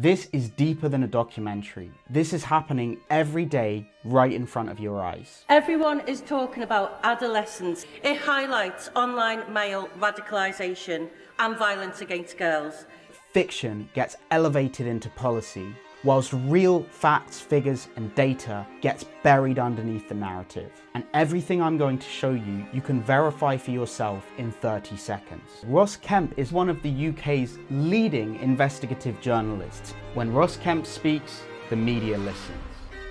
This is deeper than a documentary. This is happening every day right in front of your eyes. Everyone is talking about Adolescence. It highlights online male radicalisation and violence against girls. Fiction gets elevated into policy, whilst real facts, figures and data gets buried underneath the narrative. And everything I'm going to show you, you can verify for yourself in 30 seconds. Ross Kemp is one of the UK's leading investigative journalists. When Ross Kemp speaks, the media listens.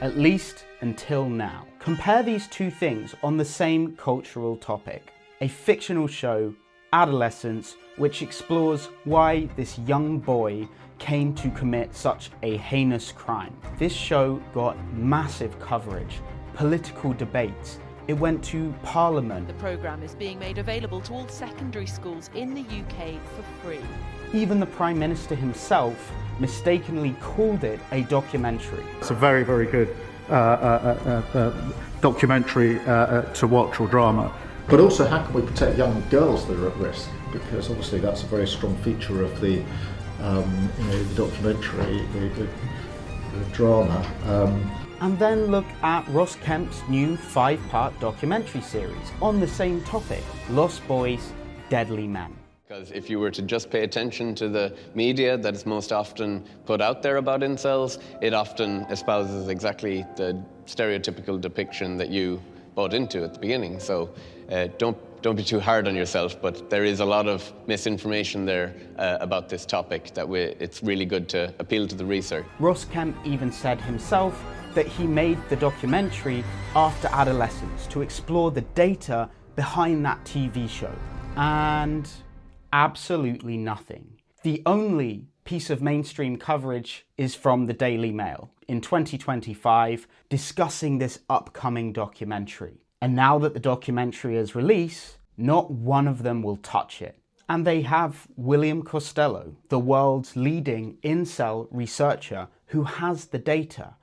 At least until now. Compare these two things on the same cultural topic. A fictional show, Adolescence, which explores why this young boy came to commit such a heinous crime. This show got massive coverage, political debates. It went to Parliament. The programme is being made available to all secondary schools in the UK for free. Even the Prime Minister himself mistakenly called it a documentary. It's a very, very good documentary to watch, or drama. But also, how can we protect young girls that are at risk? Because obviously that's a very strong feature of the documentary, the drama. And then look at Ross Kemp's new 5-part documentary series on the same topic, Lost Boys, Deadly Men. Because if you were to just pay attention to the media that is most often put out there about incels, it often espouses exactly the stereotypical depiction that you bought into at the beginning. So don't be too hard on yourself, but there is a lot of misinformation there about this topic that it's really good to appeal to the research. Ross Kemp even said himself that he made the documentary after Adolescence to explore the data behind that TV show. And absolutely nothing. The only piece of mainstream coverage is from the Daily Mail in 2025 discussing this upcoming documentary. And now that the documentary is released, not one of them will touch it. And they have William Costello, the world's leading incel researcher who has the data.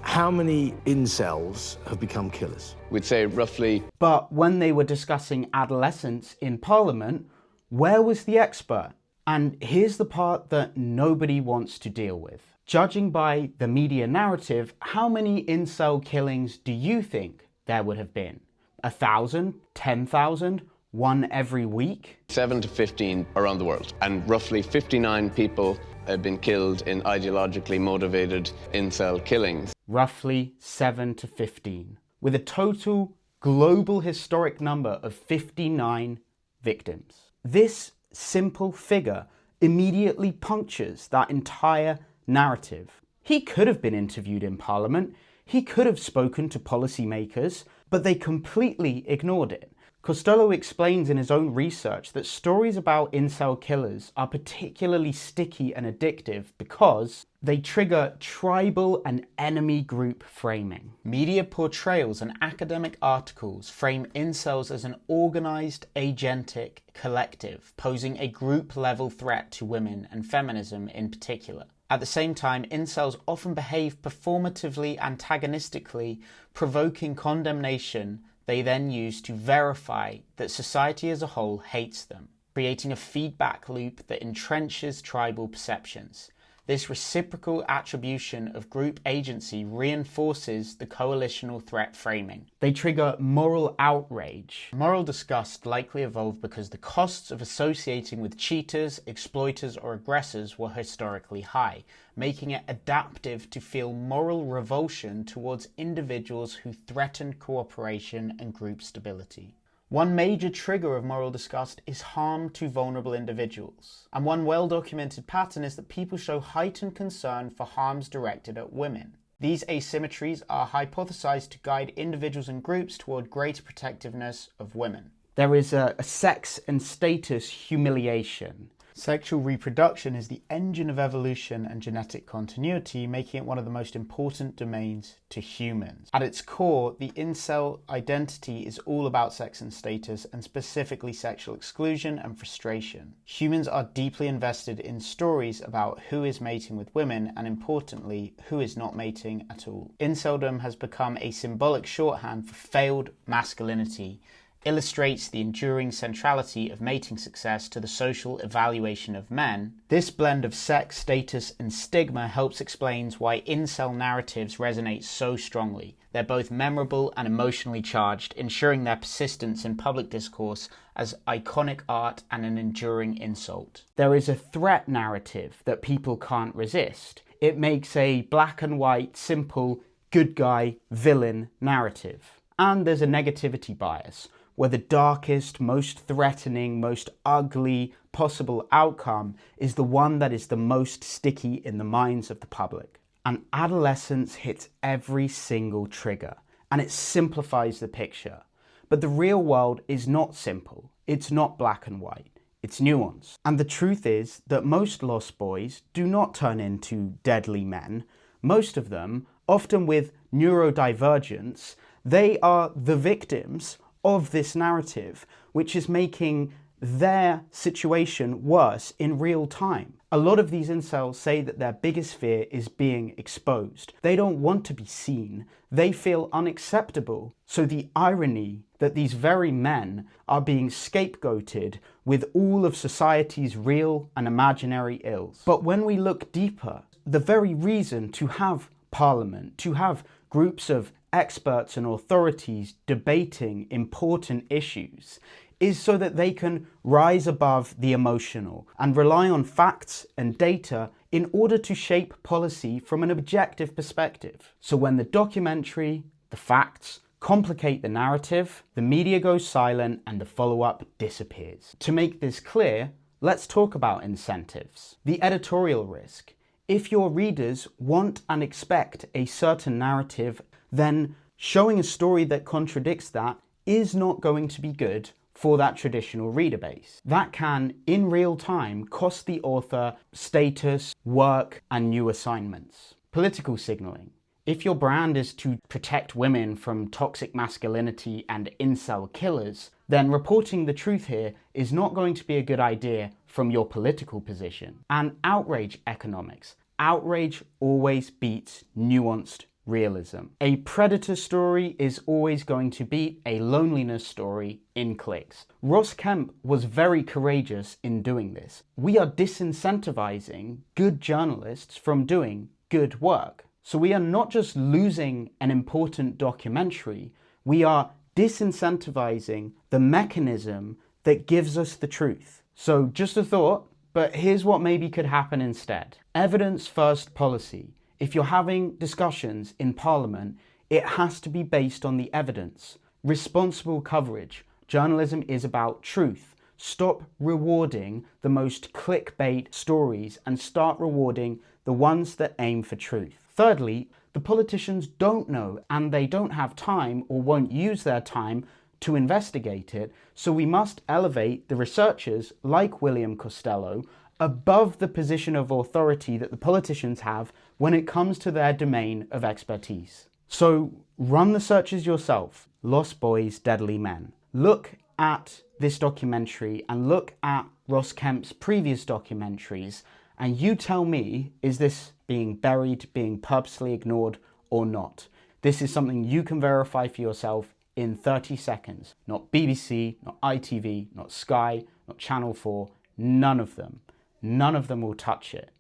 How many incels have become killers? We'd say roughly. But when they were discussing Adolescence in Parliament, where was the expert? And here's the part that nobody wants to deal with. Judging by the media narrative, how many incel killings do you think there would have been? 1,000? 10,000? One every week? 7 to 15 around the world. And roughly 59 people have been killed in ideologically motivated incel killings. Roughly 7 to 15. With a total global historic number of 59 victims. This simple figure immediately punctures that entire narrative. He could have been interviewed in Parliament. He could have spoken to policymakers, but they completely ignored it. Costello explains in his own research that stories about incel killers are particularly sticky and addictive because they trigger tribal and enemy group framing. Media portrayals and academic articles frame incels as an organised, agentic collective, posing a group-level threat to women and feminism in particular. At the same time, incels often behave performatively antagonistically, provoking condemnation they then use to verify that society as a whole hates them, creating a feedback loop that entrenches tribal perceptions. This reciprocal attribution of group agency reinforces the coalitional threat framing. They trigger moral outrage. Moral disgust likely evolved because the costs of associating with cheaters, exploiters, or aggressors were historically high, making it adaptive to feel moral revulsion towards individuals who threaten cooperation and group stability. One major trigger of moral disgust is harm to vulnerable individuals. And one well-documented pattern is that people show heightened concern for harms directed at women. These asymmetries are hypothesized to guide individuals and groups toward greater protectiveness of women. There is a sex and status humiliation. Sexual reproduction is the engine of evolution and genetic continuity, making it one of the most important domains to humans. At its core, the incel identity is all about sex and status, and specifically sexual exclusion and frustration. Humans are deeply invested in stories about who is mating with women, and importantly, who is not mating at all. Inceldom has become a symbolic shorthand for failed masculinity, illustrates the enduring centrality of mating success to the social evaluation of men, this blend of sex, status, and stigma helps explain why incel narratives resonate so strongly. They're both memorable and emotionally charged, ensuring their persistence in public discourse as iconic art and an enduring insult. There is a threat narrative that people can't resist. It makes a black and white, simple, good guy, villain narrative. And there's a negativity bias, where the darkest, most threatening, most ugly possible outcome is the one that is the most sticky in the minds of the public. And Adolescence hits every single trigger, and it simplifies the picture. But the real world is not simple. It's not black and white. It's nuanced. And the truth is that most lost boys do not turn into deadly men. Most of them, often with neurodivergence, they are the victims of this narrative, which is making their situation worse in real time. A lot of these incels say that their biggest fear is being exposed. They don't want to be seen. They feel unacceptable. So the irony that these very men are being scapegoated with all of society's real and imaginary ills. But when we look deeper, the very reason to have parliament, to have groups of experts and authorities debating important issues, is so that they can rise above the emotional and rely on facts and data in order to shape policy from an objective perspective. So when the documentary, the facts, complicate the narrative, the media goes silent and the follow-up disappears. To make this clear, let's talk about incentives. The editorial risk. If your readers want and expect a certain narrative, then showing a story that contradicts that is not going to be good for that traditional reader base. That can, in real time, cost the author status, work, and new assignments. Political signaling. If your brand is to protect women from toxic masculinity and incel killers, then reporting the truth here is not going to be a good idea from your political position. And outrage economics. Outrage always beats nuanced realism. A predator story is always going to beat a loneliness story in clicks. Ross Kemp was very courageous in doing this. We are disincentivizing good journalists from doing good work. So we are not just losing an important documentary, we are disincentivizing the mechanism that gives us the truth. So just a thought, but here's what maybe could happen instead. Evidence-first policy. If you're having discussions in Parliament, it has to be based on the evidence. Responsible coverage. Journalism is about truth. Stop rewarding the most clickbait stories and start rewarding the ones that aim for truth. Thirdly, the politicians don't know and they don't have time or won't use their time to investigate it, so we must elevate the researchers like William Costello above the position of authority that the politicians have when it comes to their domain of expertise. So run the searches yourself. Lost Boys, Deadly Men. Look at this documentary and look at Ross Kemp's previous documentaries, and you tell me, is this being buried, being purposely ignored, or not? This is something you can verify for yourself in 30 seconds. Not BBC, not ITV, not Sky, not Channel 4, none of them. None of them will touch it.